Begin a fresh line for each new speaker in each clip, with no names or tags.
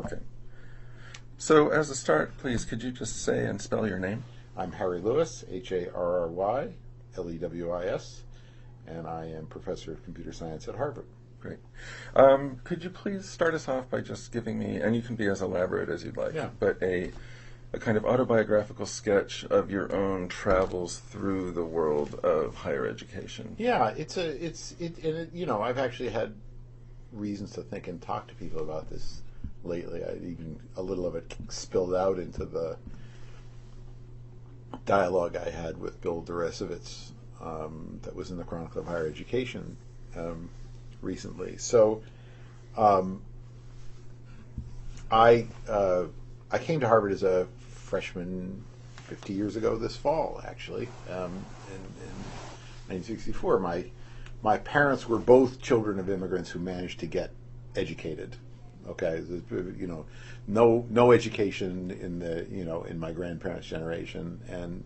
Okay. So, as a start, please, could you just say and spell your name?
I'm Harry Lewis, Harry Lewis, and I am professor of computer science at Harvard.
Great. Could you please start us off by just giving me, and you can be as elaborate as you'd like,
Yeah.
but a kind of autobiographical sketch of your own travels through the world of higher education?
Yeah, I've actually had reasons to think and talk to people about this lately. A little of it spilled out into the dialogue I had with Bill Deresiewicz that was in the Chronicle of Higher Education recently. So I came to Harvard as a freshman 50 years ago this fall, actually, in 1964. My parents were both children of immigrants who managed to get educated. Okay, no education in my grandparents' generation, and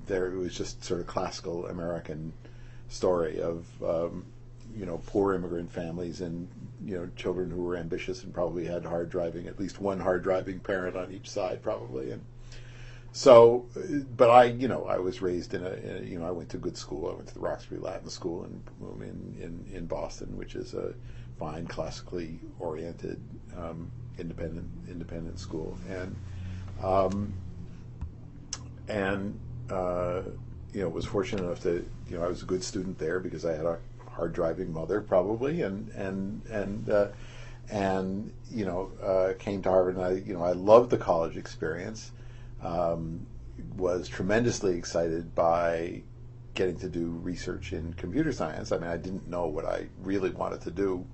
it was just sort of classical American story of poor immigrant families and children who were ambitious and probably had at least one hard driving parent on each side probably. And so, but I was raised I went to good school. I went to the Roxbury Latin School in Boston, which is a fine, classically oriented, independent school, and was fortunate enough to I was a good student there because I had a hard driving mother probably, and came to Harvard, and I loved the college experience. Was tremendously excited by getting to do research in computer science. I mean, I didn't know what I really wanted to do,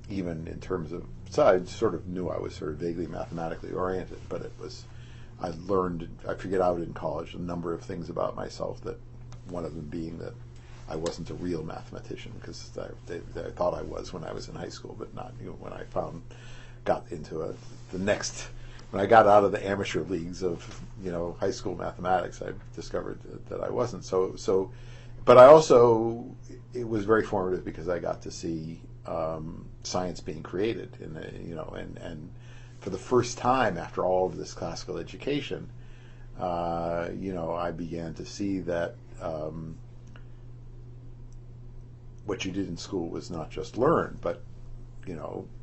even in terms of, so I sort of knew I was sort of vaguely mathematically oriented, but I figured out in college a number of things about myself, that one of them being that I wasn't a real mathematician, because they thought I was when I was in high school, but not when I when I got out of the amateur leagues of high school mathematics, I discovered that I wasn't. So, but I also, it was very formative because I got to see science being created and for the first time after all of this classical education, I began to see that what you did in school was not just learn, but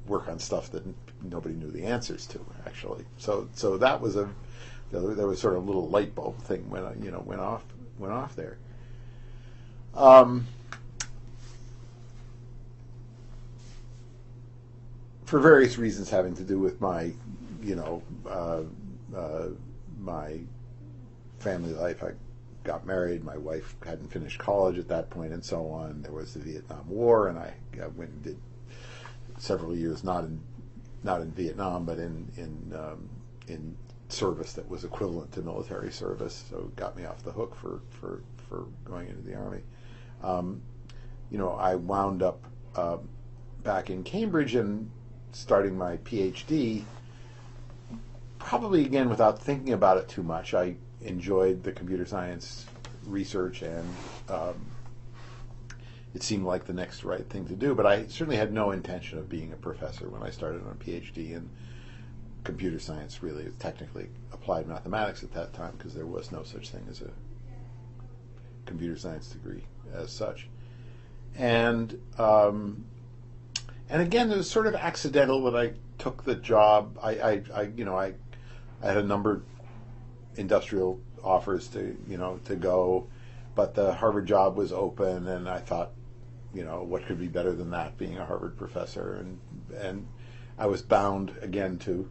work on stuff that nobody knew the answers to, actually. So that was there was sort of a little light bulb thing went off there. For various reasons having to do with my my family life, I got married. My wife hadn't finished college at that point, and so on. There was the Vietnam War, and I went and did several years not in Vietnam, but in service that was equivalent to military service. So it got me off the hook for going into the Army. I wound up back in Cambridge and starting my PhD, probably again without thinking about it too much. I enjoyed the computer science research, and it seemed like the next right thing to do, but I certainly had no intention of being a professor when I started on a PhD in computer science. Really, technically applied mathematics at that time, because there was no such thing as a computer science degree as such. And again, it was sort of accidental that I took the job. I had a number of industrial offers to go, but the Harvard job was open, and I thought, what could be better than that, being a Harvard professor? And I was bound again to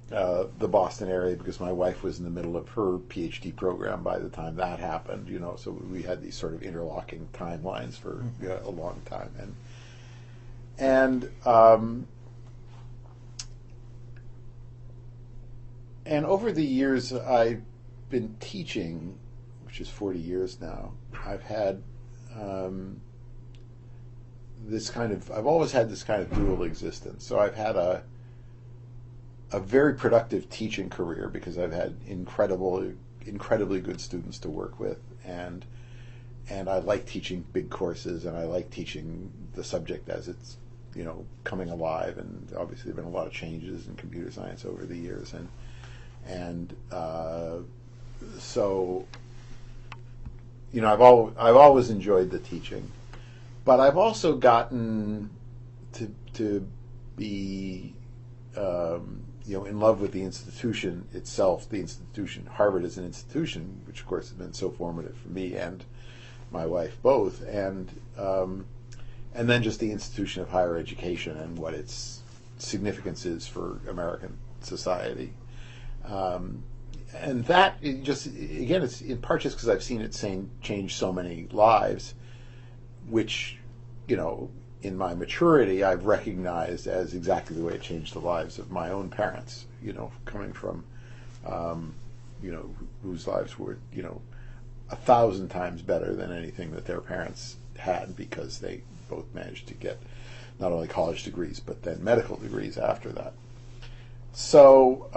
the Boston area because my wife was in the middle of her PhD program by the time that happened. So we had these sort of interlocking timelines for a long time, and over the years I've been teaching, which is 40 years now. I've had I've always had this kind of dual existence. So I've had a very productive teaching career because I've had incredibly good students to work with, and I like teaching big courses, and I like teaching the subject as it's coming alive, and obviously there've been a lot of changes in computer science over the years, and so I've always enjoyed the teaching, but I've also gotten to be in love with the institution itself. The institution, Harvard as an institution, which of course has been so formative for me and my wife both, and then just the institution of higher education and what its significance is for American society. And that just, again, it's in part just because I've seen it change so many lives, which, in my maturity, I've recognized as exactly the way it changed the lives of my own parents, coming from, whose lives were, 1,000 times better than anything that their parents had, because they both managed to get not only college degrees, but then medical degrees after that. So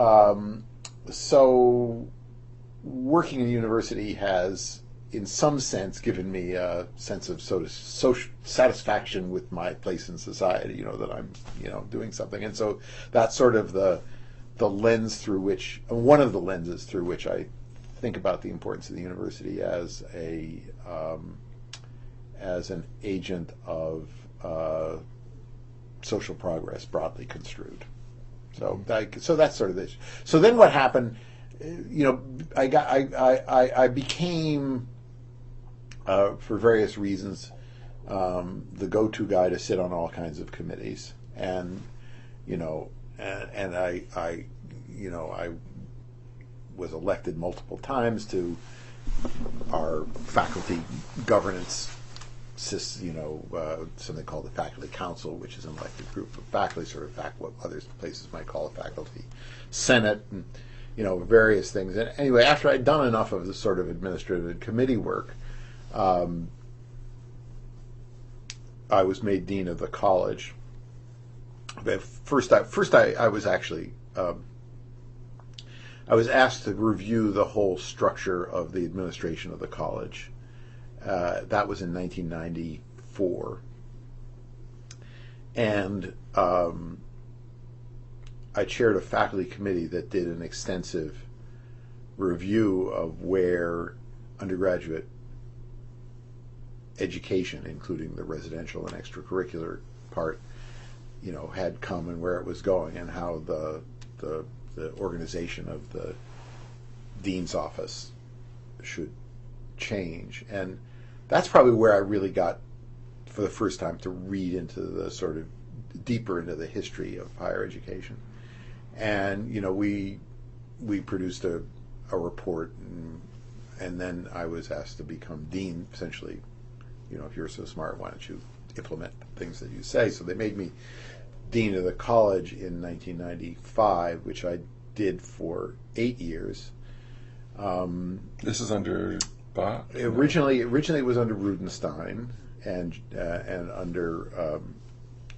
working in a university has, in some sense, given me a sense of social satisfaction with my place in society, that I'm, doing something. And so that's sort of the lens through which, one of the lenses through which I think about the importance of the university as an agent of social progress, broadly construed. So that's sort of this. So then what happened? I became, for various reasons, the go-to guy to sit on all kinds of committees, and I was elected multiple times to our faculty governance, something called the Faculty Council, which is an elected group of faculty, sort of what other places might call a faculty senate, and various things. And anyway, after I'd done enough of the sort of administrative and committee work, I was made dean of the college. First, I was actually I was asked to review the whole structure of the administration of the college. That was in 1994, and I chaired a faculty committee that did an extensive review of where undergraduate education, including the residential and extracurricular part, had come and where it was going, and how the organization of the dean's office should change. And that's probably where I really got, for the first time, to read into the sort of deeper into the history of higher education. And we produced a report, and then I was asked to become dean. Essentially, if you're so smart, why don't you implement things that you say? So they made me dean of the college in 1995, which I did for 8 years.
This is under Bach?
Originally it was under Rudenstein and under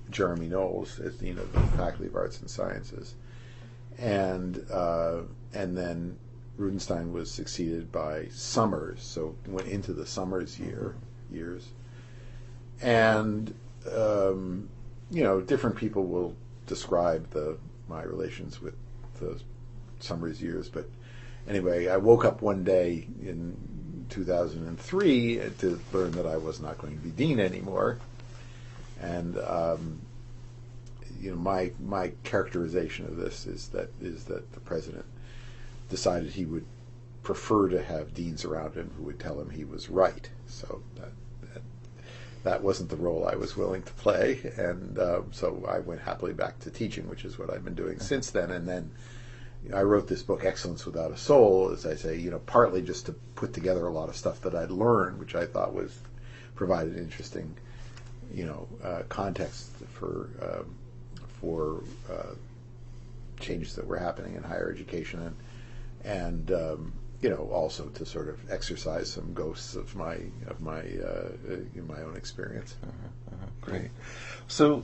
Jeremy Knowles as dean of the Faculty of Arts and Sciences, and then Rudenstein was succeeded by Summers, so went into the Summers years, and different people will describe my relations with the Summers years, but anyway, I woke up one day in 2003 to learn that I was not going to be dean anymore, and my characterization of this is that the president decided he would prefer to have deans around him who would tell him he was right. So that wasn't the role I was willing to play, and so I went happily back to teaching, which is what I've been doing since then. And then I wrote this book, Excellence Without a Soul, as I say, partly just to put together a lot of stuff that I'd learned, which I thought provided interesting, context for changes that were happening in higher education, and also to sort of exercise some ghosts of my own experience.
Great. So,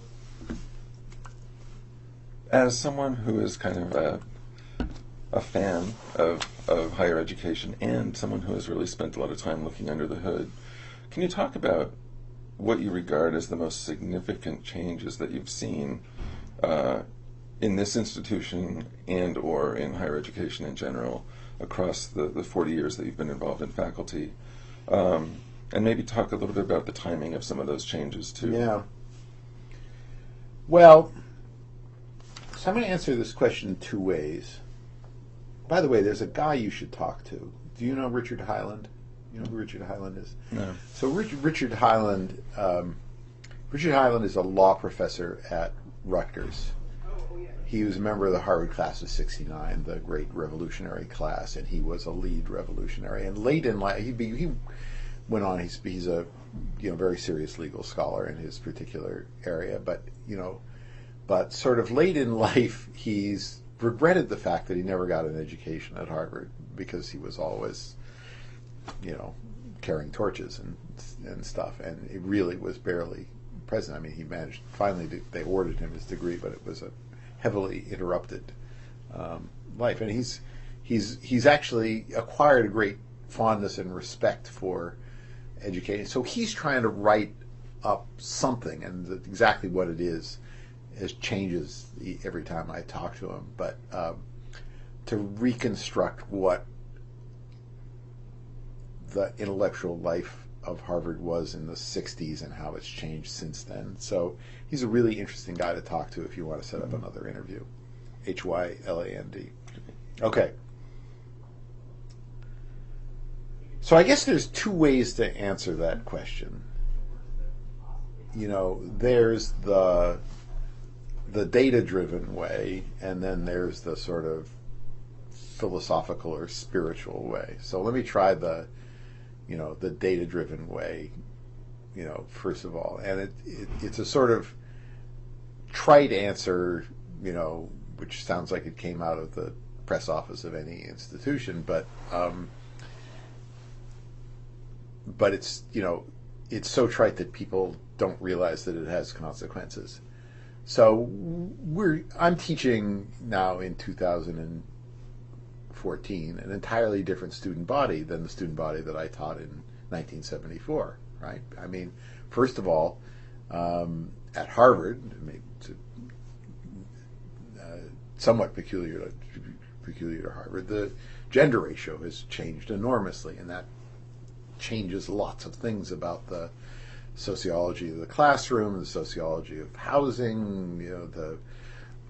as someone who is kind of a fan of higher education and someone who has really spent a lot of time looking under the hood, can you talk about what you regard as the most significant changes that you've seen in this institution and or in higher education in general across the 40 years that you've been involved in faculty. And maybe talk a little bit about the timing of some of those changes, too.
Yeah. Well, so I'm going to answer this question in two ways. By the way, there's a guy you should talk to. Do you know Richard Hyland? You know who Richard Hyland is?
No.
So Richard Hyland is a law professor at Rutgers. He was a member of the Harvard class of '69, the great revolutionary class, and he was a lead revolutionary. And late in life, he went on. He's a very serious legal scholar in his particular area, but sort of late in life, he's regretted the fact that he never got an education at Harvard because he was always, carrying torches and stuff, and it really was barely present. I mean, he managed finally. They awarded him his degree, but it was a heavily interrupted life, and he's actually acquired a great fondness and respect for education. So he's trying to write up something, and exactly what it is changes every time I talk to him. But to reconstruct what the intellectual life of Harvard was in the '60s and how it's changed since then. So he's a really interesting guy to talk to if you want to set up another interview. Hyland. Okay. So I guess there's two ways to answer that question. There's the data-driven way, and then there's the sort of philosophical or spiritual way. So let me try the data-driven way, first of all. And it's a sort of trite answer, which sounds like it came out of the press office of any institution, but it's, it's so trite that people don't realize that it has consequences. So I'm teaching now in 2014 an entirely different student body than the student body that I taught in 1974, right? I mean, first of all, at Harvard, somewhat peculiar to Harvard, the gender ratio has changed enormously, and that changes lots of things about the sociology of the classroom, the sociology of housing,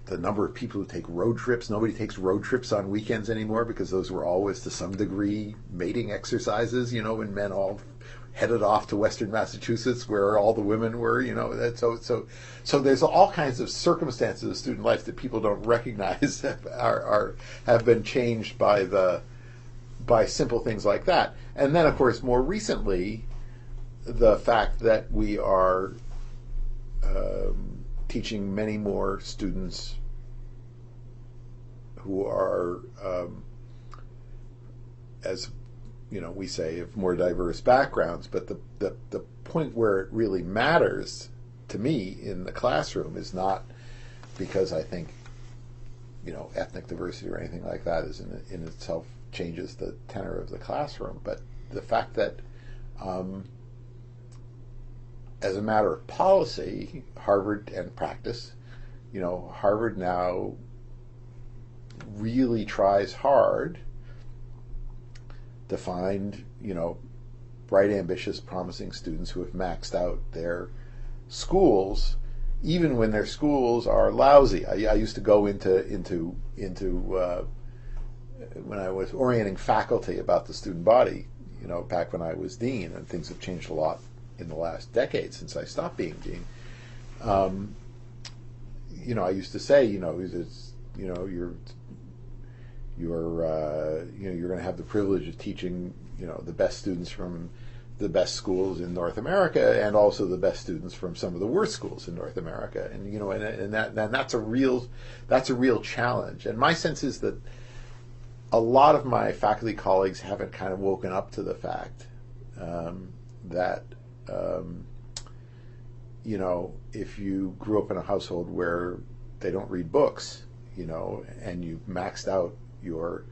the number of people who take road trips. Nobody takes road trips on weekends anymore because those were always, to some degree, mating exercises, when men all headed off to Western Massachusetts where all the women were, so there's all kinds of circumstances of student life that people don't recognize have been changed by simple things like that. And then, of course, more recently, the fact that we are teaching many more students who are, as we say, of more diverse backgrounds. But the point where it really matters to me in the classroom is not because I think ethnic diversity or anything like that is in itself changes the tenor of the classroom, but the fact that as a matter of policy, Harvard and practice, Harvard now really tries hard to find, bright, ambitious, promising students who have maxed out their schools, even when their schools are lousy. I used to go into when I was orienting faculty about the student body, back when I was dean, and things have changed a lot in the last decade since I stopped being dean. I used to say, you're going to have the privilege of teaching, the best students from the best schools in North America, and also the best students from some of the worst schools in North America, and that's a real challenge. And my sense is that a lot of my faculty colleagues haven't kind of woken up to the fact that if you grew up in a household where they don't read books, and you maxed out your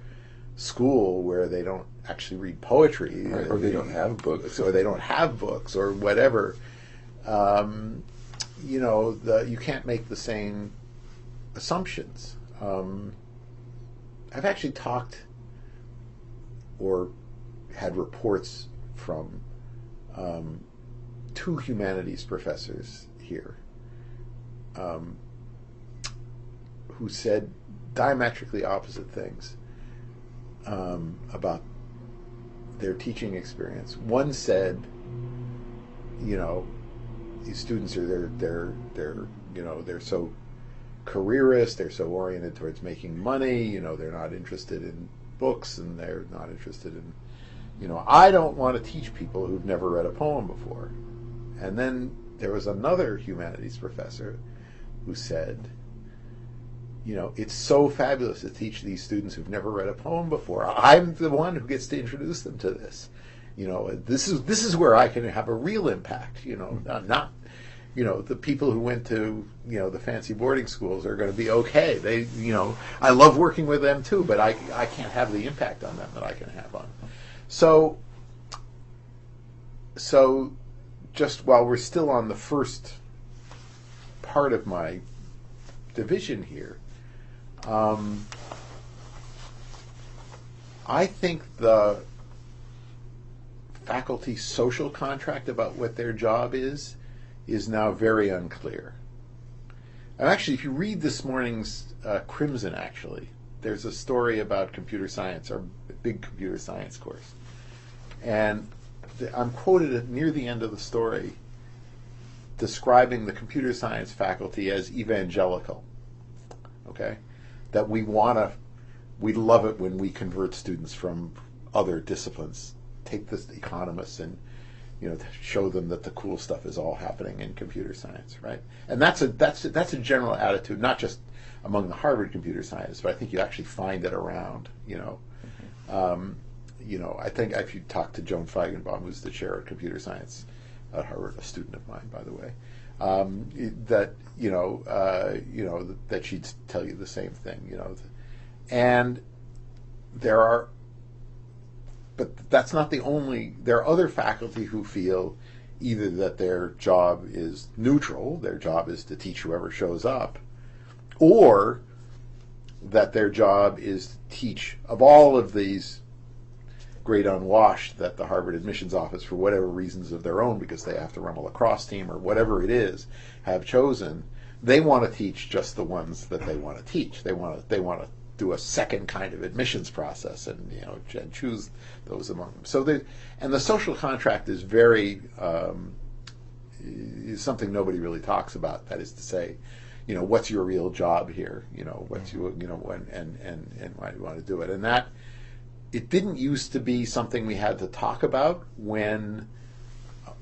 school where they don't actually read poetry,
right, or they don't have books,
or they don't have books, or whatever, you can't make the same assumptions. I've actually talked or had reports from two humanities professors here who said diametrically opposite things about their teaching experience. One said, these students are they're so careerist, they're so oriented towards making money, they're not interested in books, and they're not interested in, I don't want to teach people who've never read a poem before. And then there was another humanities professor who said, it's so fabulous to teach these students who've never read a poem before. I'm the one who gets to introduce them to this. This is where I can have a real impact. Not the people who went to the fancy boarding schools are going to be okay. They I love working with them too, but I can't have the impact on them that I can have on. So just while we're still on the first part of my division here, I think the faculty social contract about what their job is now very unclear. And actually, if you read this morning's Crimson, actually, there's a story about computer science, our big computer science course. And I'm quoted near the end of the story describing the computer science faculty as evangelical. Okay? That we love it when we convert students from other disciplines, take the economists and to show them that the cool stuff is all happening in computer science, right? And that's a general attitude, not just among the Harvard computer scientists, but I think you actually find it around. I think if you talk to Joan Feigenbaum, who's the chair of computer science at Harvard, a student of mine, by the way, that she'd tell you the same thing. And there are. But that's not the only. There are other faculty who feel either that their job is neutral, their job is to teach whoever shows up, or that their job is to teach of all of these great unwashed that the Harvard admissions office, for whatever reasons of their own, because they have to run a lacrosse team or whatever it is, have chosen. They want to teach just the ones that they want to teach. They want to do a second kind of admissions process and and choose those among them. So the social contract is very is something nobody really talks about. That is to say, what's your real job here? What's and why do you want to do it? And that it didn't used to be something we had to talk about when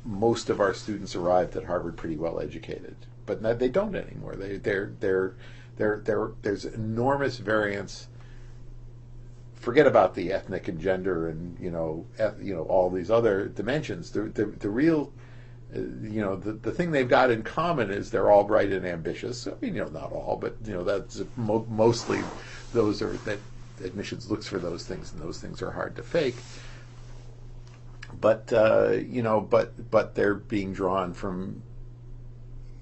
most of our students arrived at Harvard pretty well educated, but they don't anymore. There's enormous variance. Forget about the ethnic and gender and all these other dimensions. The real the thing they've got in common is they're all bright and ambitious. I mean, not all, but that's mostly those are that admissions looks for those things, and those things are hard to fake. But but they're being drawn from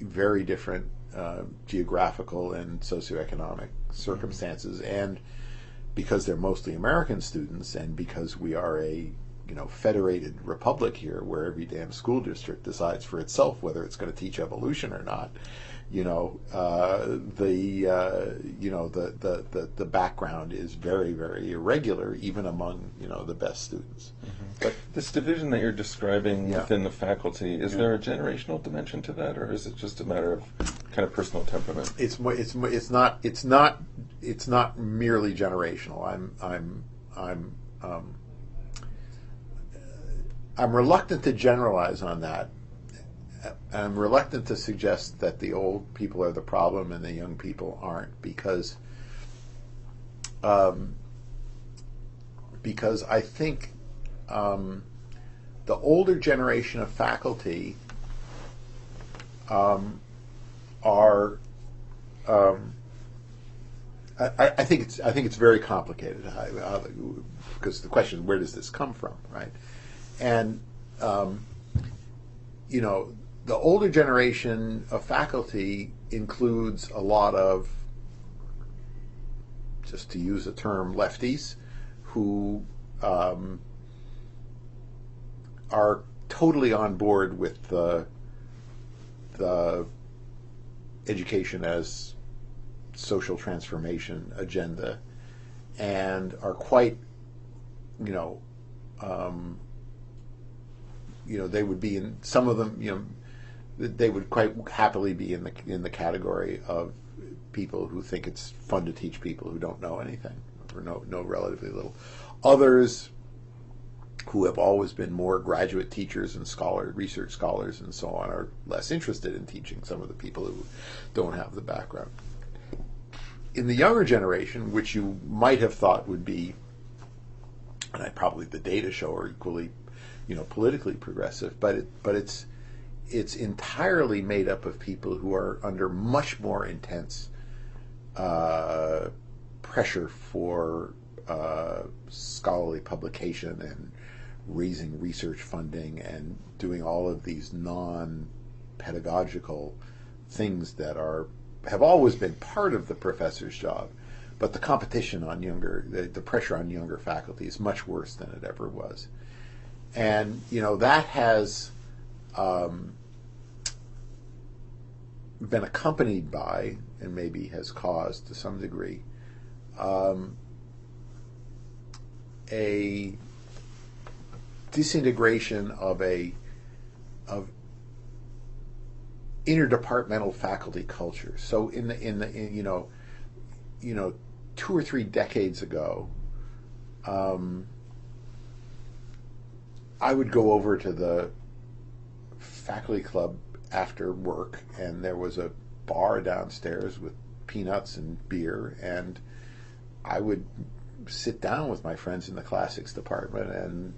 very different geographical and socioeconomic circumstances, and because they're mostly American students, and because we are a federated republic here, where every damn school district decides for itself whether it's going to teach evolution or not, the background is very, very irregular, even among the best students.
Mm-hmm. But this division that you're describing within the faculty, is there a generational dimension to that, or is it just a matter of kind of personal temperament?
It's not merely generational. I'm reluctant to generalize on that. I'm reluctant to suggest that the old people are the problem and the young people aren't, because I think the older generation of faculty are. I think it's very complicated, because the question is, where does this come from, right? And the older generation of faculty includes a lot of, just to use a term, lefties who are totally on board with the education as social transformation agenda, and are quite, they would be in, some of them, they would quite happily be in the category of people who think it's fun to teach people who don't know anything or know relatively little. Others who have always been more graduate teachers and research scholars and so on, are less interested in teaching some of the people who don't have the background. In the younger generation, which you might have thought would be, and probably the data show are equally, politically progressive, but it's entirely made up of people who are under much more intense pressure for scholarly publication and raising research funding and doing all of these non-pedagogical things that have always been part of the professor's job, but the competition on the pressure on younger faculty is much worse than it ever was. And, that has been accompanied by, and maybe has caused to some degree, a disintegration of interdepartmental faculty culture. So in 2 or 3 decades ago, I would go over to the faculty club after work, and there was a bar downstairs with peanuts and beer, and I would sit down with my friends in the classics department and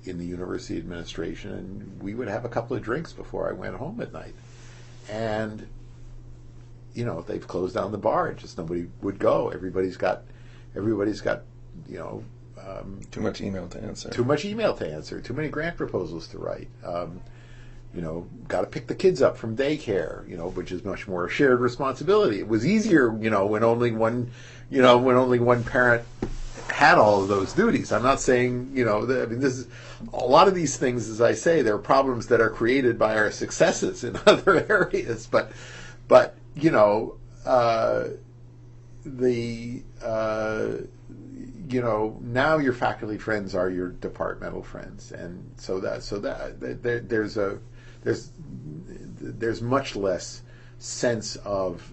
in the university administration, and we would have a couple of drinks before I went home at night. And they've closed down the bar. Just nobody would go. Everybody's got
too much email to answer.
Too much email to answer. Too many grant proposals to write. Got to pick the kids up from daycare. Which is much more a shared responsibility. It was easier, when only one parent had all of those duties. I'm not saying, this is a lot of these things, as I say, they're problems that are created by our successes in other areas. But now your faculty friends are your departmental friends, and so there's much less sense of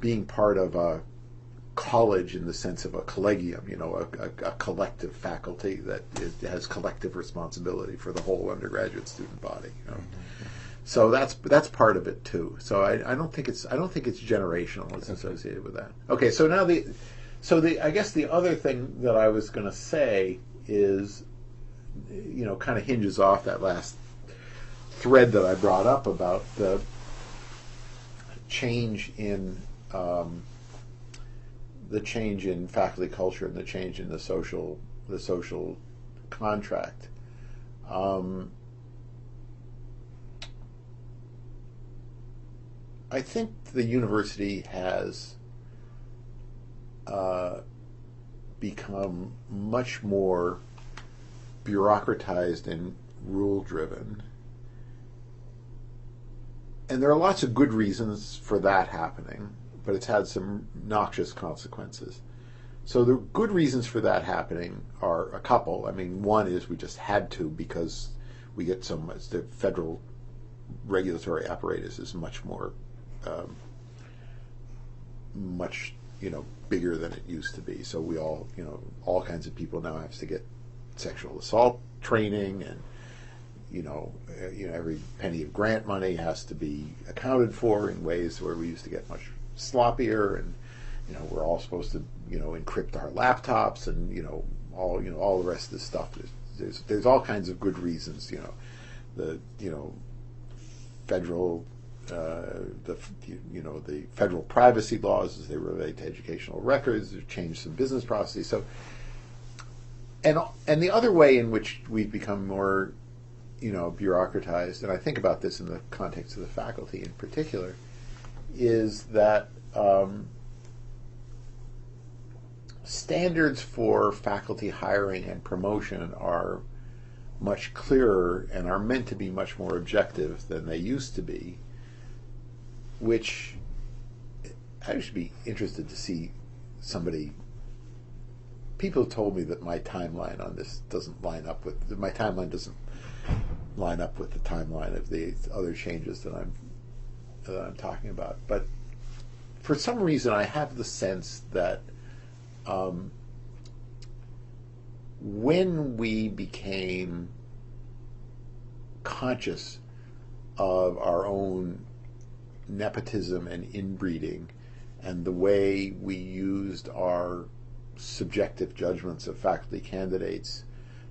being part of a college in the sense of a collegium, a collective faculty that has collective responsibility for the whole undergraduate student body. So that's part of it too. So I don't think it's generational. It's associated with that. Okay, so now I guess the other thing that I was going to say is, kind of hinges off that last thread that I brought up about the change in faculty culture and the change in the social contract. I think the university has become much more bureaucratized and rule-driven. And there are lots of good reasons for that happening, but it's had some noxious consequences. So the good reasons for that happening are a couple. I mean, one is we just had to, because we get so much, the federal regulatory apparatus is much more, much, bigger than it used to be. So we all, all kinds of people now have to get sexual assault training, and every penny of grant money has to be accounted for in ways where we used to get much sloppier, and we're all supposed to encrypt our laptops, and all the rest of this stuff. There's all kinds of good reasons. The federal the federal privacy laws as they relate to educational records have changed some business processes. So, and the other way in which we've become more bureaucratized, and I think about this in the context of the faculty in particular, is that standards for faculty hiring and promotion are much clearer and are meant to be much more objective than they used to be, which I should be interested to see somebody. People told me that my timeline on this doesn't line up with the timeline of the other changes that I'm talking about. But for some reason, I have the sense that when we became conscious of our own nepotism and inbreeding and the way we used our subjective judgments of faculty candidates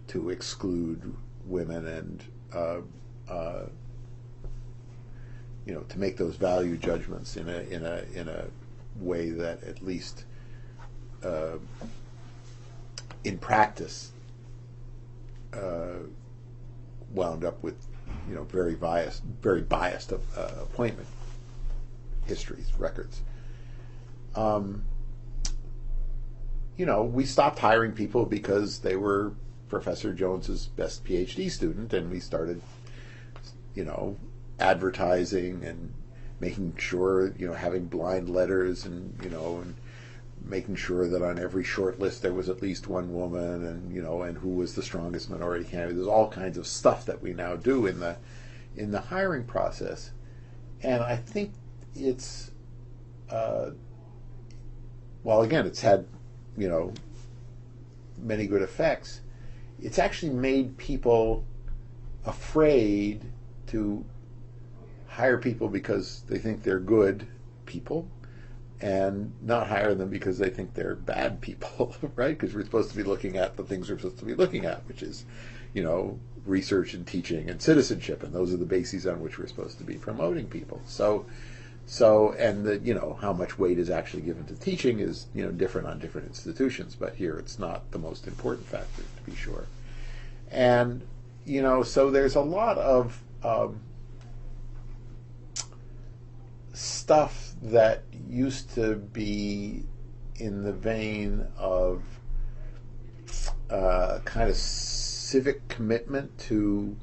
to exclude women and to make those value judgments in a way that at least in practice wound up with very biased appointment histories, records. We stopped hiring people because they were Professor Jones's best PhD student, and we started, advertising and making sure, having blind letters and making sure that on every short list there was at least one woman, and who was the strongest minority candidate. There's all kinds of stuff that we now do in the hiring process, and I think it's while again it's had many good effects, it's actually made people afraid to hire people because they think they're good people, and not hire them because they think they're bad people, right? Because we're supposed to be looking at the things we're supposed to be looking at, which is, research and teaching and citizenship, and those are the bases on which we're supposed to be promoting people. So, and how much weight is actually given to teaching is, different on different institutions, but here it's not the most important factor, to be sure. And, so there's a lot of stuff that used to be in the vein of kind of civic commitment to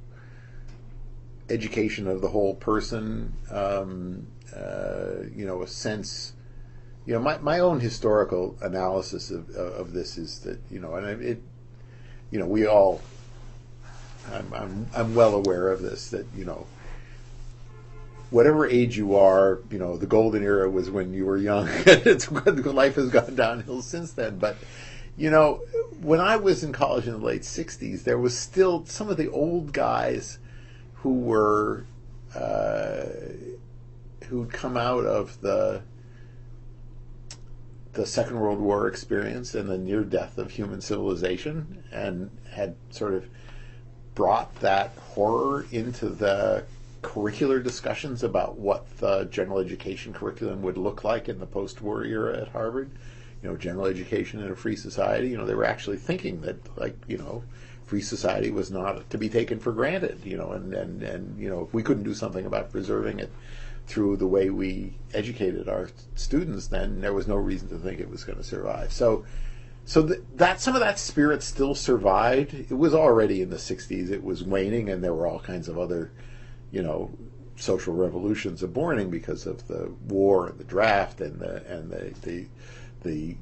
education of the whole person, a sense. My own historical analysis of this is that, we all, I'm well aware of this, that, whatever age you are, the golden era was when you were young. Life has gone downhill since then. But, when I was in college in the late 60s, there was still some of the old guys who were, who'd come out of the Second World War experience and the near death of human civilization, and had sort of brought that horror into the curricular discussions about what the general education curriculum would look like in the post-war era at Harvard. General education in a free society. They were actually thinking that, free society was not to be taken for granted. And if we couldn't do something about preserving it through the way we educated our students, then there was no reason to think it was going to survive. So that some of that spirit still survived. It was already in the 60s. It was waning, and there were all kinds of other, social revolutions aborting because of the war and the draft and the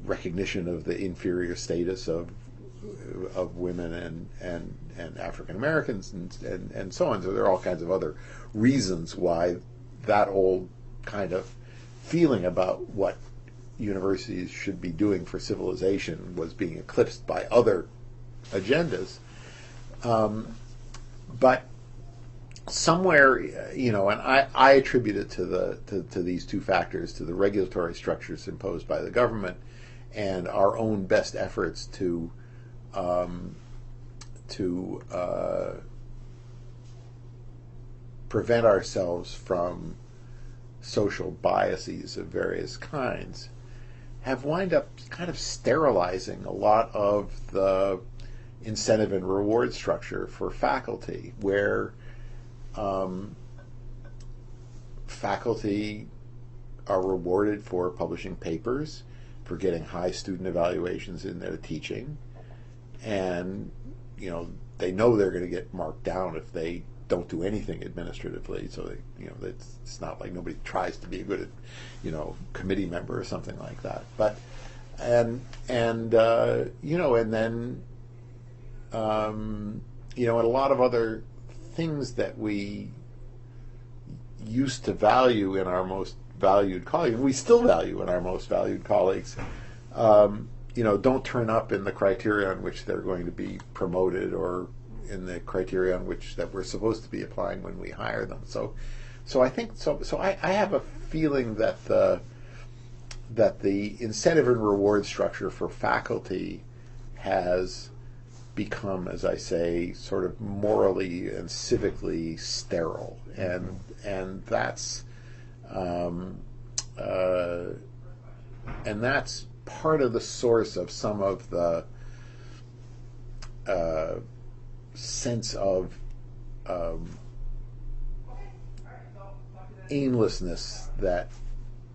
recognition of the inferior status of women and African Americans and so on. So there are all kinds of other reasons why that old kind of feeling about what universities should be doing for civilization was being eclipsed by other agendas. But somewhere, and I attribute it to these two factors, to the regulatory structures imposed by the government and our own best efforts to prevent ourselves from social biases of various kinds, have wind up kind of sterilizing a lot of the incentive and reward structure for faculty, where faculty are rewarded for publishing papers, for getting high student evaluations in their teaching, and they know they're going to get marked down if they don't do anything administratively. So it's not like nobody tries to be a good committee member or something like that. But and then and a lot of other things that we used to value in our most valued colleagues, we still value in our most valued colleagues, don't turn up in the criteria on which they're going to be promoted, or in the criteria on which that we're supposed to be applying when we hire them. So I think I have a feeling that the incentive and reward structure for faculty has become, as I say, sort of morally and civically sterile, and that's part of the source of some of the sense of aimlessness that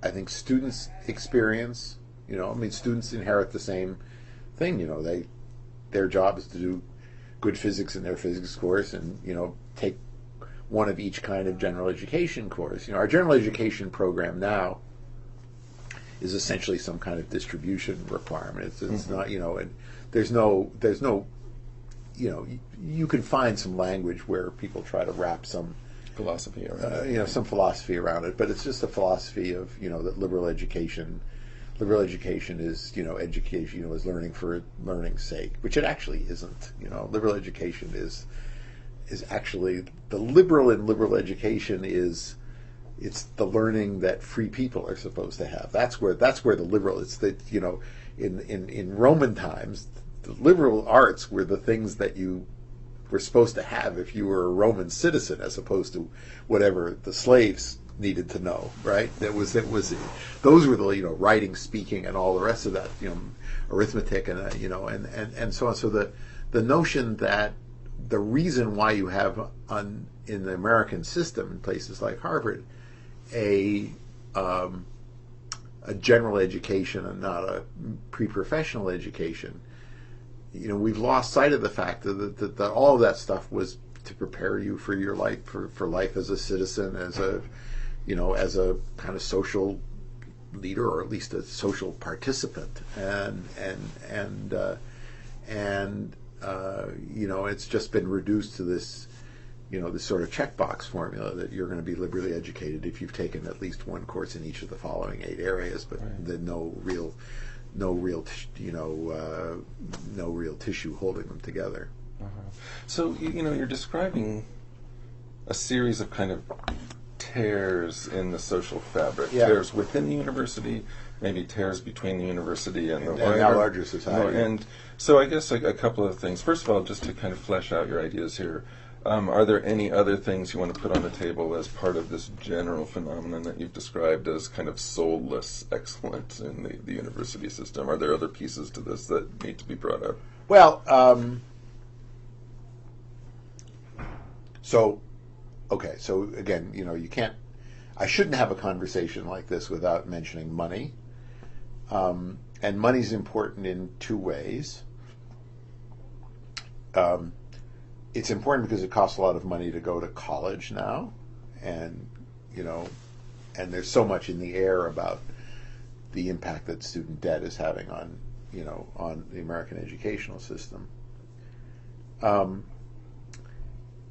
I think students experience. Students inherit the same thing. Their job is to do good physics in their physics course, and take one of each kind of general education course. Our general education program now is essentially some kind of distribution requirement. It's not, and there's no, you can find some language where people try to wrap some
philosophy around
some philosophy around it, but it's just a philosophy of that liberal education is education is learning for learning's sake, which it actually isn't. Liberal education is actually, the liberal in liberal education is, it's the learning that free people are supposed to have. That's where the liberal, it's that in Roman times, the liberal arts were the things that you were supposed to have if you were a Roman citizen, as opposed to whatever the slaves needed to know, right? Those were the writing, speaking, and all the rest of that, arithmetic, and and so on. So the notion that the reason why you have in the American system, in places like Harvard, a general education and not a pre-professional education, we've lost sight of the fact that all of that stuff was to prepare you for your life, for life as a citizen, as a kind of social leader, or at least a social participant, and it's just been reduced to this this sort of checkbox formula that you're going to be liberally educated if you've taken at least one course in each of the following 8 areas, but right. no real tissue holding them together.
So you're describing a series of kind of tears in the social fabric, tears within the university, maybe tears between the university and the
larger society.
And so I guess a couple of things. First of all, just to kind of flesh out your ideas here, are there any other things you want to put on the table as part of this general phenomenon that you've described as kind of soulless excellence in the university system? Are there other pieces to this that need to be brought up?
Well, so again, I shouldn't have a conversation like this without mentioning money. And money's important in 2 ways. It's important because it costs a lot of money to go to college now, and there's so much in the air about the impact that student debt is having on the American educational system.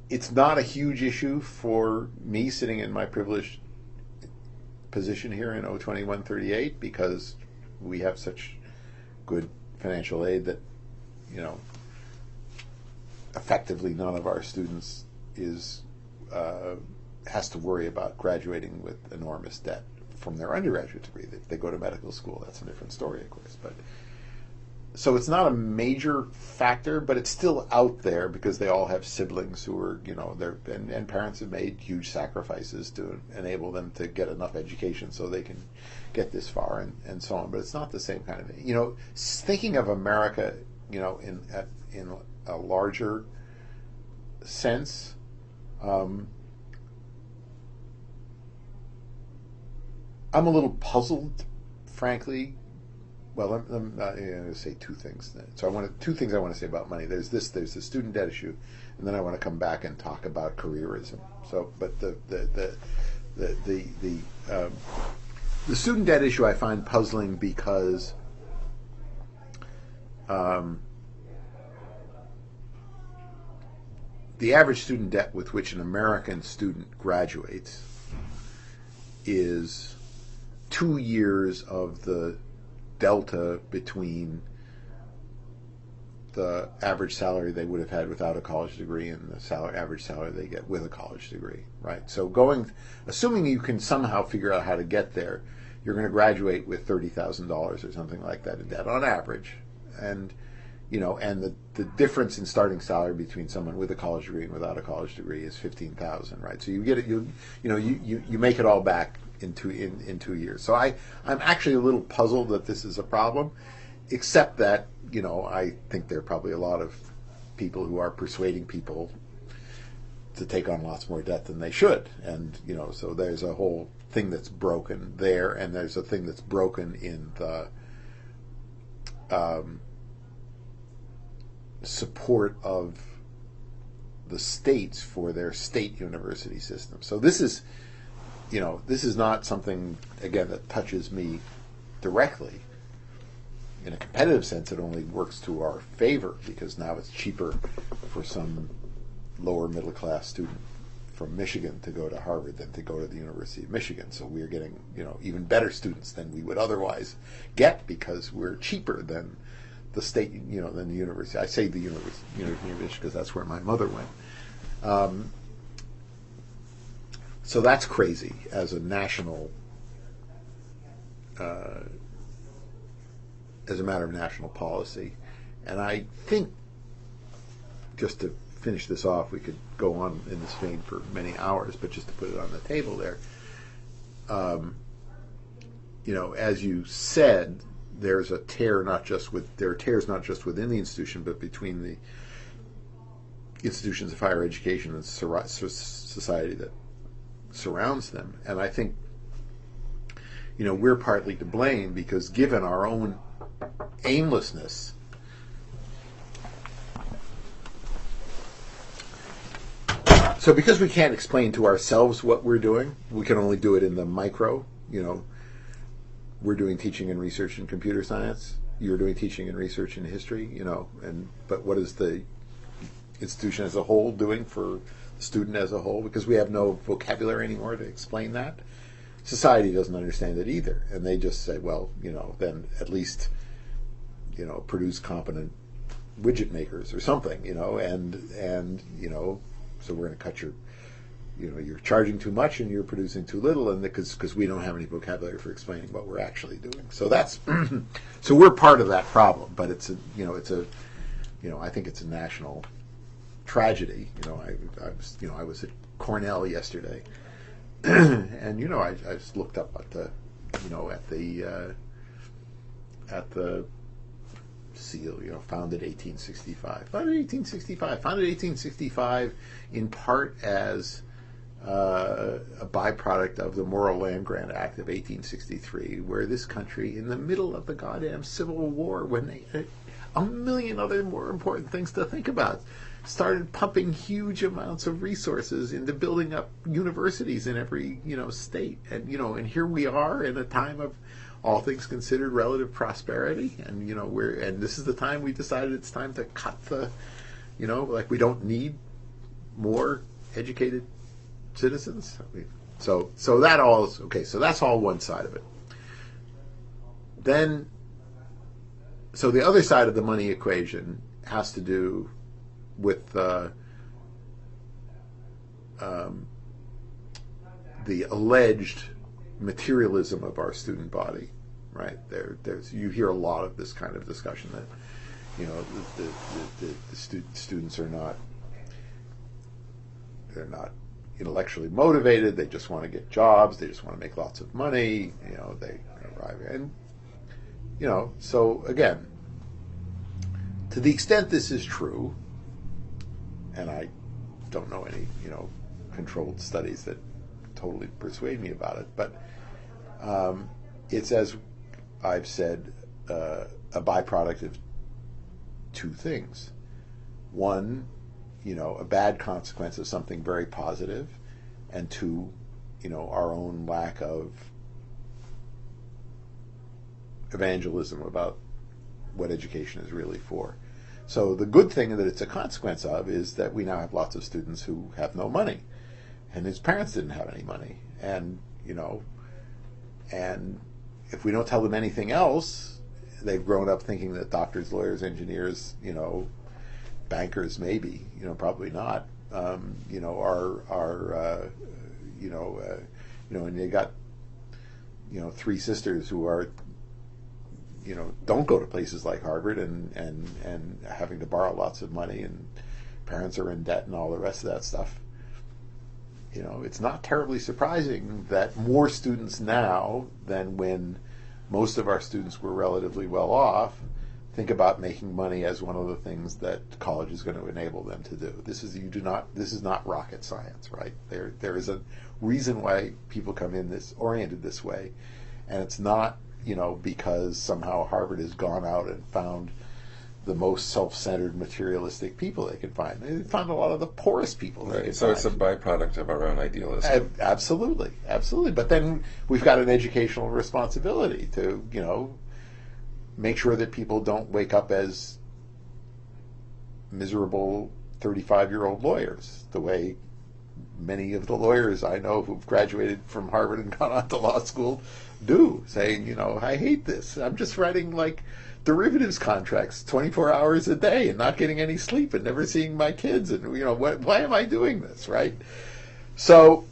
It's not a huge issue for me sitting in my privileged position here in O2138, because we have such good financial aid that effectively none of our students has to worry about graduating with enormous debt from their undergraduate degree. If they go to medical school, that's a different story, of course. But so it's not a major factor, but it's still out there because they all have siblings who are, and parents have made huge sacrifices to enable them to get enough education so they can get this far, and so on. But it's not the same kind of, thinking of America in a larger sense. I'm a little puzzled, frankly. Well, I'm going to say two things. So two things I want to say about money. There's the student debt issue, and then I want to come back and talk about careerism. So, but the student debt issue I find puzzling because the average student debt with which an American student graduates is 2 years of the delta between the average salary they would have had without a college degree and the average salary they get with a college degree, right? So assuming you can somehow figure out how to get there, you're going to graduate with $30,000 or something like that in debt on average. And the difference in starting salary between someone with a college degree and without a college degree is $15,000, right? So you get it, you make it all back in 2 years. So I'm actually a little puzzled that this is a problem, except that I think there are probably a lot of people who are persuading people to take on lots more debt than they should, and so there's a whole thing that's broken there, and there's a thing that's broken in the support of the states for their state university system. So this is not something, again, that touches me directly. In a competitive sense, it only works to our favor because now it's cheaper for some lower middle class student from Michigan to go to Harvard than to go to the University of Michigan. So we're getting even better students than we would otherwise get because we're cheaper than the state, than the university. I say the University of Michigan because that's where my mother went. So that's crazy as a national, as a matter of national policy. And I think, just to finish this off, we could go on in this vein for many hours, but just to put it on the table there, as you said, there's a tear there are tears not just within the institution, but between the institutions of higher education and society that surrounds them. And I think, we're partly to blame because given our own aimlessness, so because we can't explain to ourselves what we're doing, we can only do it in the micro. We're doing teaching and research in computer science. You're doing teaching and research in history, but what is the institution as a whole doing for the student as a whole? Because we have no vocabulary anymore to explain that. Society doesn't understand it either. And they just say, well, then at least, produce competent widget makers or something, and so we're going to cut you're charging too much and you're producing too little, and because we don't have any vocabulary for explaining what we're actually doing. So that's so we're part of that problem, but I think it's a national tragedy. I was at Cornell yesterday, and I just looked up at the seal, founded 1865. Founded 1865 in part as a byproduct of the Morrill Land Grant Act of 1863, where this country, in the middle of the goddamn Civil War, when they had a million other more important things to think about, started pumping huge amounts of resources into building up universities in every state, and here we are in a time of, all things considered, relative prosperity, and this is the time we decided it's time to cut the, we don't need more educated citizens. So that all is okay. So that's all one side of it. Then, so the other side of the money equation has to do with the alleged materialism of our student body, right? There's you hear a lot of this kind of discussion that the students are not, they're not intellectually motivated. They just want to get jobs. They just want to make lots of money. They arrive, and so again, to the extent this is true, and I don't know any, controlled studies that totally persuade me about it, but it's, as I've said, a byproduct of two things. One, a bad consequence of something very positive, and two, our own lack of evangelism about what education is really for. So the good thing that it's a consequence of is that we now have lots of students who have no money, and his parents didn't have any money, and and if we don't tell them anything else, they've grown up thinking that doctors, lawyers, engineers, bankers, maybe, probably not, are and they got, three sisters who are, don't go to places like Harvard and having to borrow lots of money, and parents are in debt and all the rest of that stuff. It's not terribly surprising that more students now than when most of our students were relatively well off think about making money as one of the things that college is going to enable them to do. This is not rocket science, right? There is a reason why people come in oriented this way, and it's not, because somehow Harvard has gone out and found the most self-centered, materialistic people they could find. They found a lot of the poorest people they could
So
find.
it's a byproduct of our own idealism.
Absolutely. But then we've got an educational responsibility to, make sure that people don't wake up as miserable 35-year-old lawyers, the way many of the lawyers I know who've graduated from Harvard and gone on to law school do, saying, I hate this. I'm just writing derivatives contracts 24 hours a day and not getting any sleep and never seeing my kids, and why am I doing this, right? So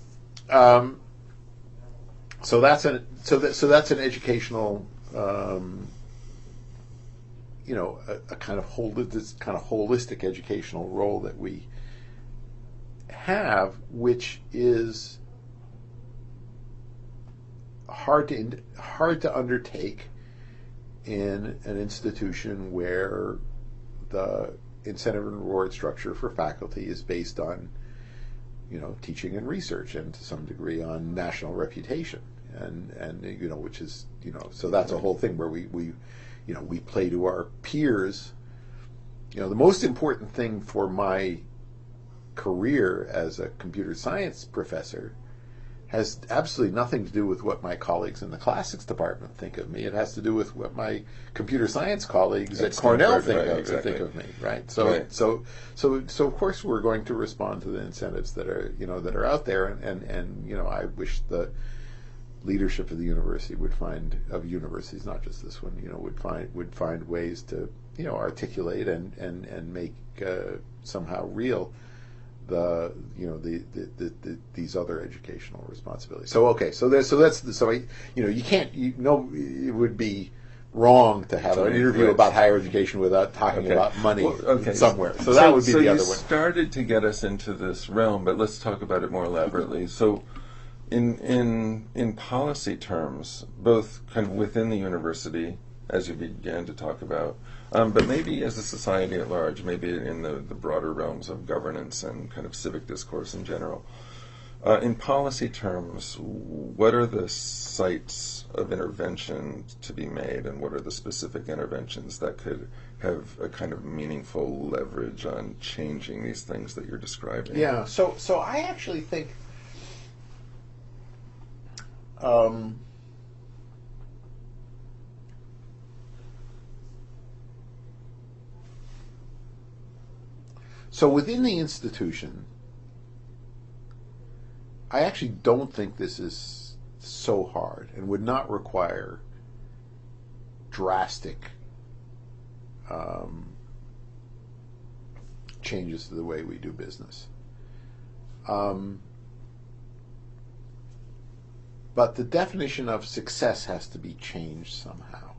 that's an educational a kind of holistic educational role that we have, which is hard to undertake in an institution where the incentive and reward structure for faculty is based on teaching and research, and to some degree on national reputation, and which is so that's a whole thing where we play to our peers. The most important thing for my career as a computer science professor has absolutely nothing to do with what my colleagues in the classics department think of me. It has to do with what my computer science colleagues at Cornell think of me, right? So of course we're going to respond to the incentives that are out there, and I wish the leadership of the university of universities, not just this one, would find ways to articulate and make somehow real these other educational responsibilities. It would be wrong to have an interview about higher education without talking about money somewhere. So that would be the other one.
So you started to get us into this realm, but let's talk about it more elaborately. So in policy terms, both kind of within the university, as you began to talk about, but maybe as a society at large, maybe in the broader realms of governance and kind of civic discourse in general. In policy terms, what are the sites of intervention to be made, and what are the specific interventions that could have a kind of meaningful leverage on changing these things that you're describing?
Yeah, so I actually think so within the institution, I actually don't think this is so hard and would not require drastic changes to the way we do business. But the definition of success has to be changed somehow.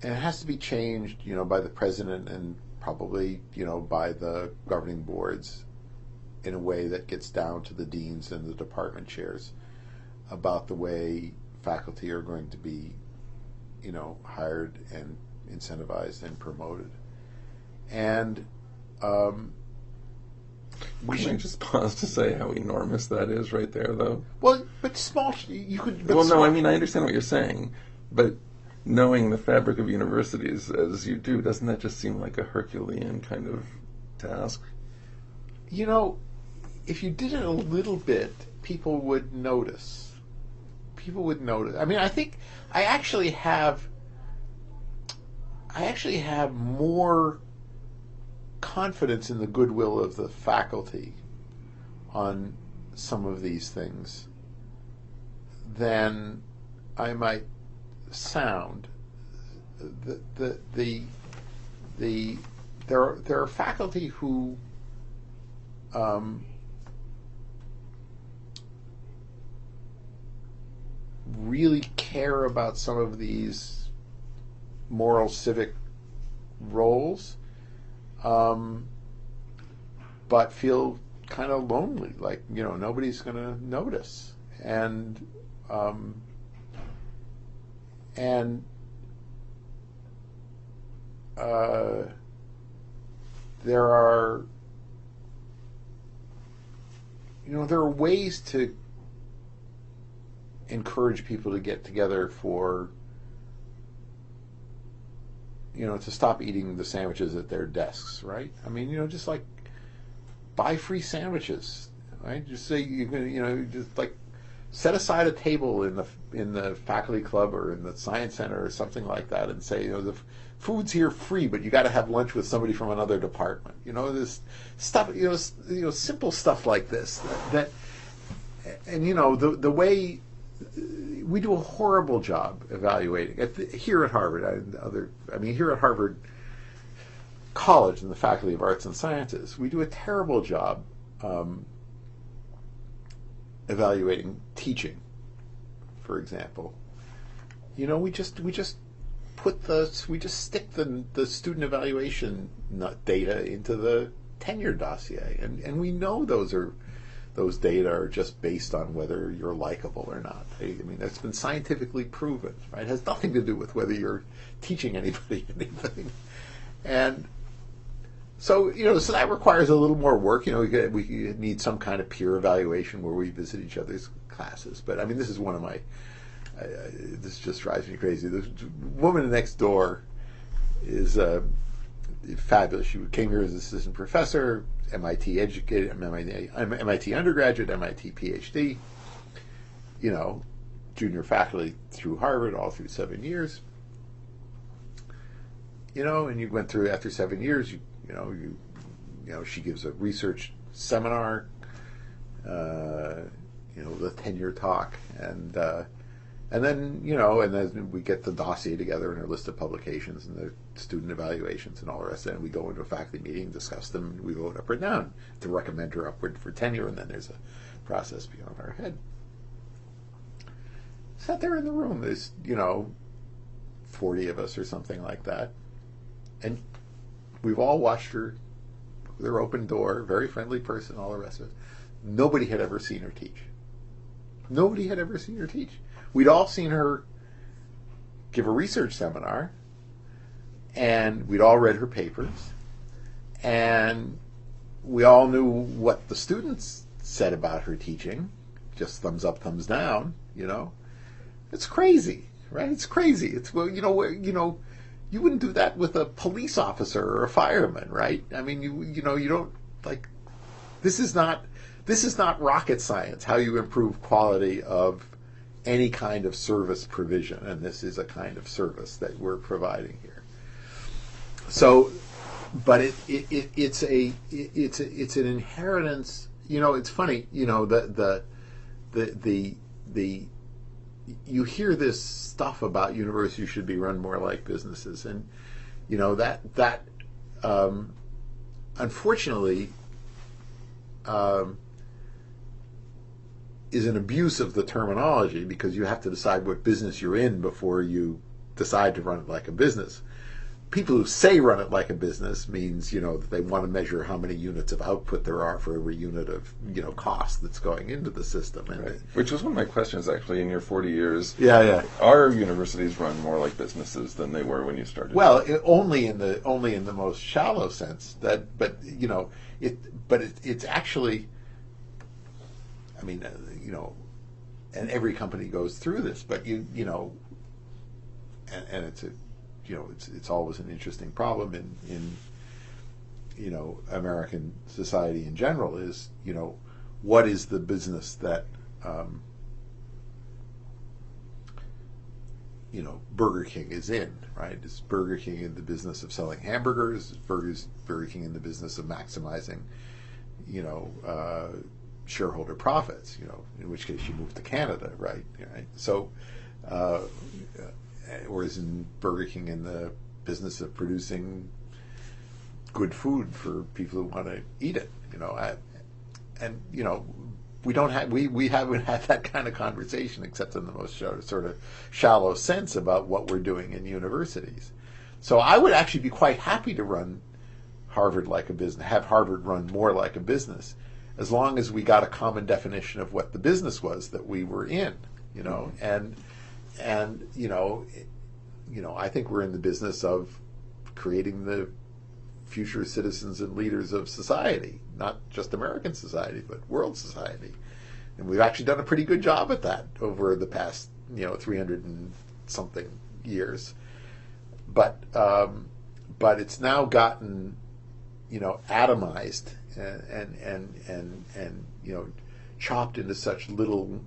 And it has to be changed, by the president and probably, by the governing boards in a way that gets down to the deans and the department chairs about the way faculty are going to be hired and incentivized and promoted. And um, we
Can I
should.
just pause to say how enormous that is right there, though?
Well, but small. You could. But
Well, no,
small,
I mean, I understand what you're saying, but knowing the fabric of universities as you do, doesn't that just seem like a Herculean kind of task?
If you did it a little bit, people would notice. People would notice. I mean, I think I actually have more confidence in the goodwill of the faculty on some of these things than I might sound. There are faculty who really care about some of these moral civic roles, but feel kind of lonely, like nobody's going to notice, and there are there are ways to encourage people to get together for to stop eating the sandwiches at their desks, right? I mean, just like buy free sandwiches, right? Just say just like set aside a table in the faculty club or in the science center or something like that, and say the food's here free, but you got to have lunch with somebody from another department. This stuff, simple stuff like this that and the way we do a horrible job evaluating here at Harvard. Here at Harvard College in the Faculty of Arts and Sciences, we do a terrible job evaluating teaching. For example, we just stick the student evaluation data into the tenure dossier, and we know those data are just based on whether you're likable or not. I mean, that's been scientifically proven, right? It has nothing to do with whether you're teaching anybody anything. And so, so that requires a little more work. We need some kind of peer evaluation where we visit each other's classes. But I mean, this is one of my, this just drives me crazy. The woman next door is fabulous. She came here as assistant professor, MIT educated, MIT undergraduate, MIT PhD, junior faculty through Harvard all through 7 years. And you went through after 7 years, she gives a research seminar, the tenure talk, and then we get the dossier together and our list of publications and the student evaluations and all the rest of it. And we go into a faculty meeting, discuss them, and we vote up or down to recommend her upward for tenure. And then there's a process beyond our head. Sat there in the room. There's 40 of us or something like that, and we've all watched her with her open door, very friendly person, all the rest of it. Nobody had ever seen her teach. Nobody had ever seen her teach. We'd all seen her give a research seminar, and we'd all read her papers, and we all knew what the students said about her teaching, just thumbs up, thumbs down. It's crazy, right? It's crazy. It's you wouldn't do that with a police officer or a fireman, right? I mean, you don't like. This is not rocket science. How you improve quality of any kind of service provision, and this is a kind of service that we're providing here. So, but it's an inheritance. It's funny. The you hear this stuff about universities should be run more like businesses, and that unfortunately is an abuse of the terminology, because you have to decide what business you're in before you decide to run it like a business. people who say run it like a business means, that they want to measure how many units of output there are for every unit of, cost that's going into the system. And
right. Which was one of my questions, actually, in your 40 years.
Yeah.
Are universities run more like businesses than they were when you started?
Well, only in the most shallow sense. It's actually, I mean, and every company goes through this, but and it's it's always an interesting problem in American society in general is, what is the business that Burger King is in, right? Is Burger King in the business of selling hamburgers? Is Burger King in the business of maximizing, shareholder profits? In which case you move to Canada, right? So, or is Burger King in the business of producing good food for people who want to eat it? We don't have we haven't had that kind of conversation except in the most sort of shallow sense about what we're doing in universities. So I would actually be quite happy to run Harvard like a business, have Harvard run more like a business, as long as we got a common definition of what the business was that we were in, and I think we're in the business of creating the future citizens and leaders of society, not just American society, but world society. And we've actually done a pretty good job at that over the past, 300 and something years. But it's now gotten, atomized and chopped into such little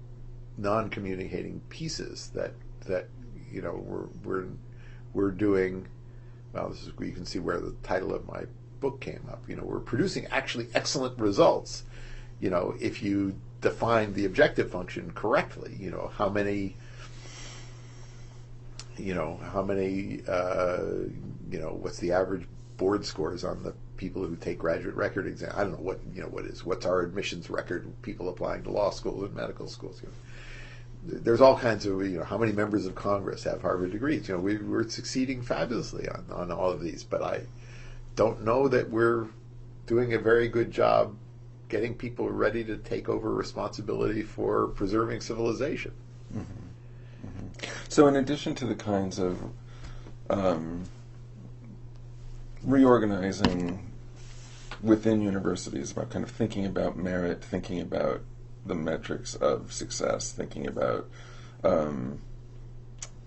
non-communicating pieces that we're doing. Well, this is where you can see where the title of my book came up. We're producing actually excellent results, if you define the objective function correctly. How many what's the average board scores on the people who take graduate record exam? I don't know what's our admissions record, people applying to law schools and medical schools. There's all kinds of, how many members of Congress have Harvard degrees? We're succeeding fabulously on all of these, but I don't know that we're doing a very good job getting people ready to take over responsibility for preserving civilization.
Mm-hmm. Mm-hmm. So in addition to the kinds of reorganizing within universities about kind of thinking about merit, thinking about the metrics of success, thinking about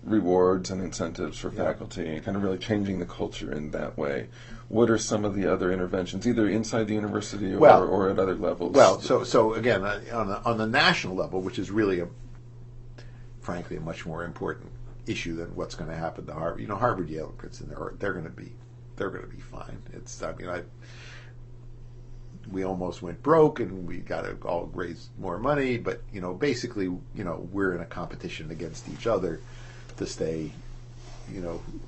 rewards and incentives for faculty, and kind of really changing the culture in that way. What are some of the other interventions, either inside the university or at other levels?
Well, so again, on the national level, which is really, frankly, a much more important issue than what's going to happen to Harvard. Harvard, Yale, and Princeton, they're going to be fine. We almost went broke, and we got to all raise more money. But basically, we're in a competition against each other to stay.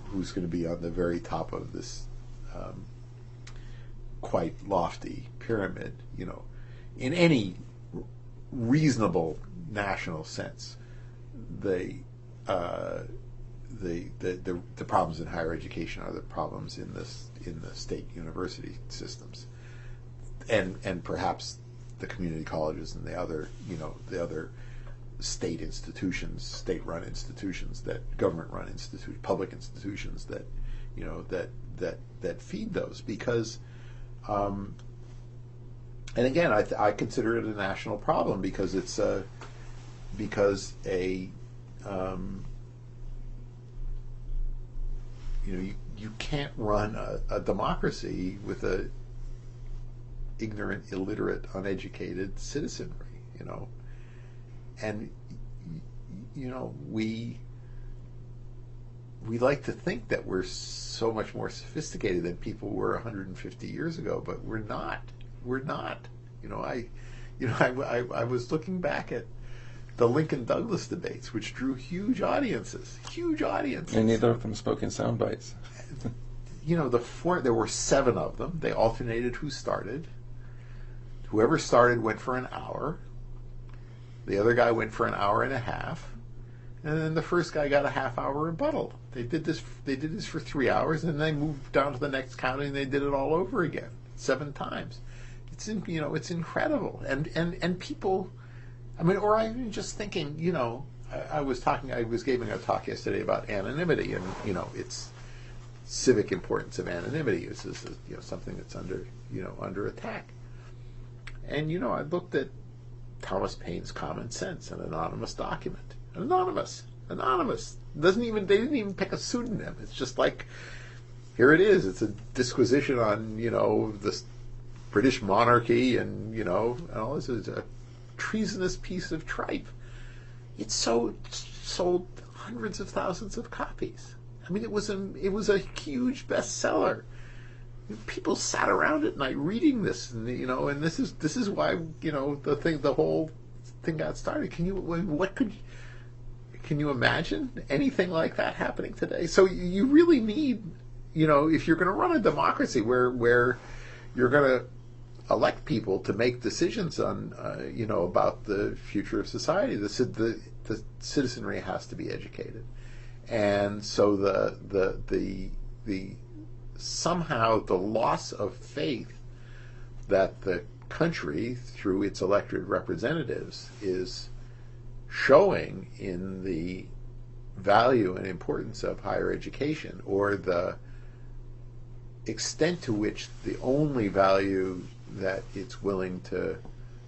Who's going to be on the very top of this quite lofty pyramid. In any reasonable national sense, the problems in higher education are the problems in the state university systems. And perhaps the community colleges and the other state institutions, state-run institutions, government-run institutions, public institutions that feed those. Because, and again, I consider it a national problem because it's you can't run a democracy with a ignorant, illiterate, uneducated citizenry, and we like to think that we're so much more sophisticated than people were 150 years ago, but we're not. I was looking back at the Lincoln Douglas debates, which drew huge audiences.
And neither of them spoke in sound bites.
There were 7 of them. They alternated who started. Whoever started went for an hour. The other guy went for an hour and a half. And then the first guy got a half-hour rebuttal. They did this for 3 hours, and they moved down to the next county, and they did it all over again 7 times. It's it's incredible, and people. I mean, or I'm just thinking, I was giving a talk yesterday about anonymity, and it's civic importance of anonymity. This is something that's under attack. And I looked at Thomas Paine's Common Sense, an anonymous document. Anonymous. They didn't even pick a pseudonym. It's just like, here it is. It's a disquisition on this British monarchy, and all this is a treasonous piece of tripe. It sold hundreds of thousands of copies. I mean, it was a huge bestseller. People sat around at night reading this, and and this is why the whole thing got started. Can you imagine anything like that happening today? So you really need, if you're going to run a democracy where you're going to elect people to make decisions on about the future of society, the citizenry has to be educated, and so the somehow the loss of faith that the country, through its elected representatives, is showing in the value and importance of higher education, or the extent to which the only value that it's willing to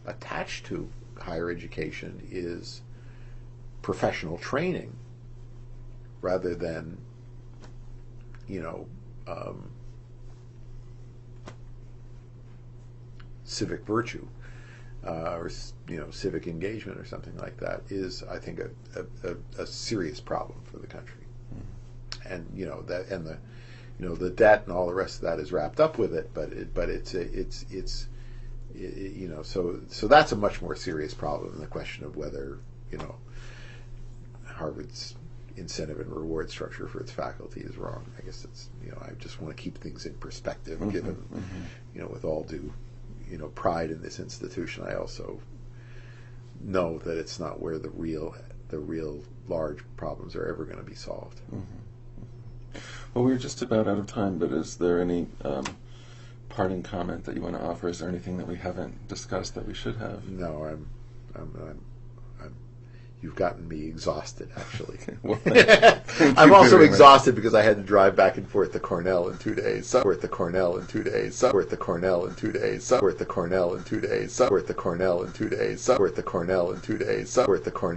attach to higher education is professional training rather than civic virtue or civic engagement or something like that, is, I think, a serious problem for the country. And that, and the debt and all the rest of that is wrapped up with it, but so that's a much more serious problem than the question of whether Harvard's incentive and reward structure for its faculty is wrong. I guess it's I just want to keep things in perspective, given with all due pride in this institution. I also know that it's not where the real large problems are ever going to be solved.
Well, we're just about out of time, but is there any parting comment that you want to offer? Is there anything that we haven't discussed that we should have?
No, you've gotten me exhausted, actually.
Well,
I'm also exhausted because I had to drive back and forth to Cornell in 2 days. Worth the Cornell in 2 days. Worth the Cornell in 2 days. Worth the Cornell in 2 days. Worth the Cornell in 2 days. Worth the Cornell in 2 days. Worth the Cornell.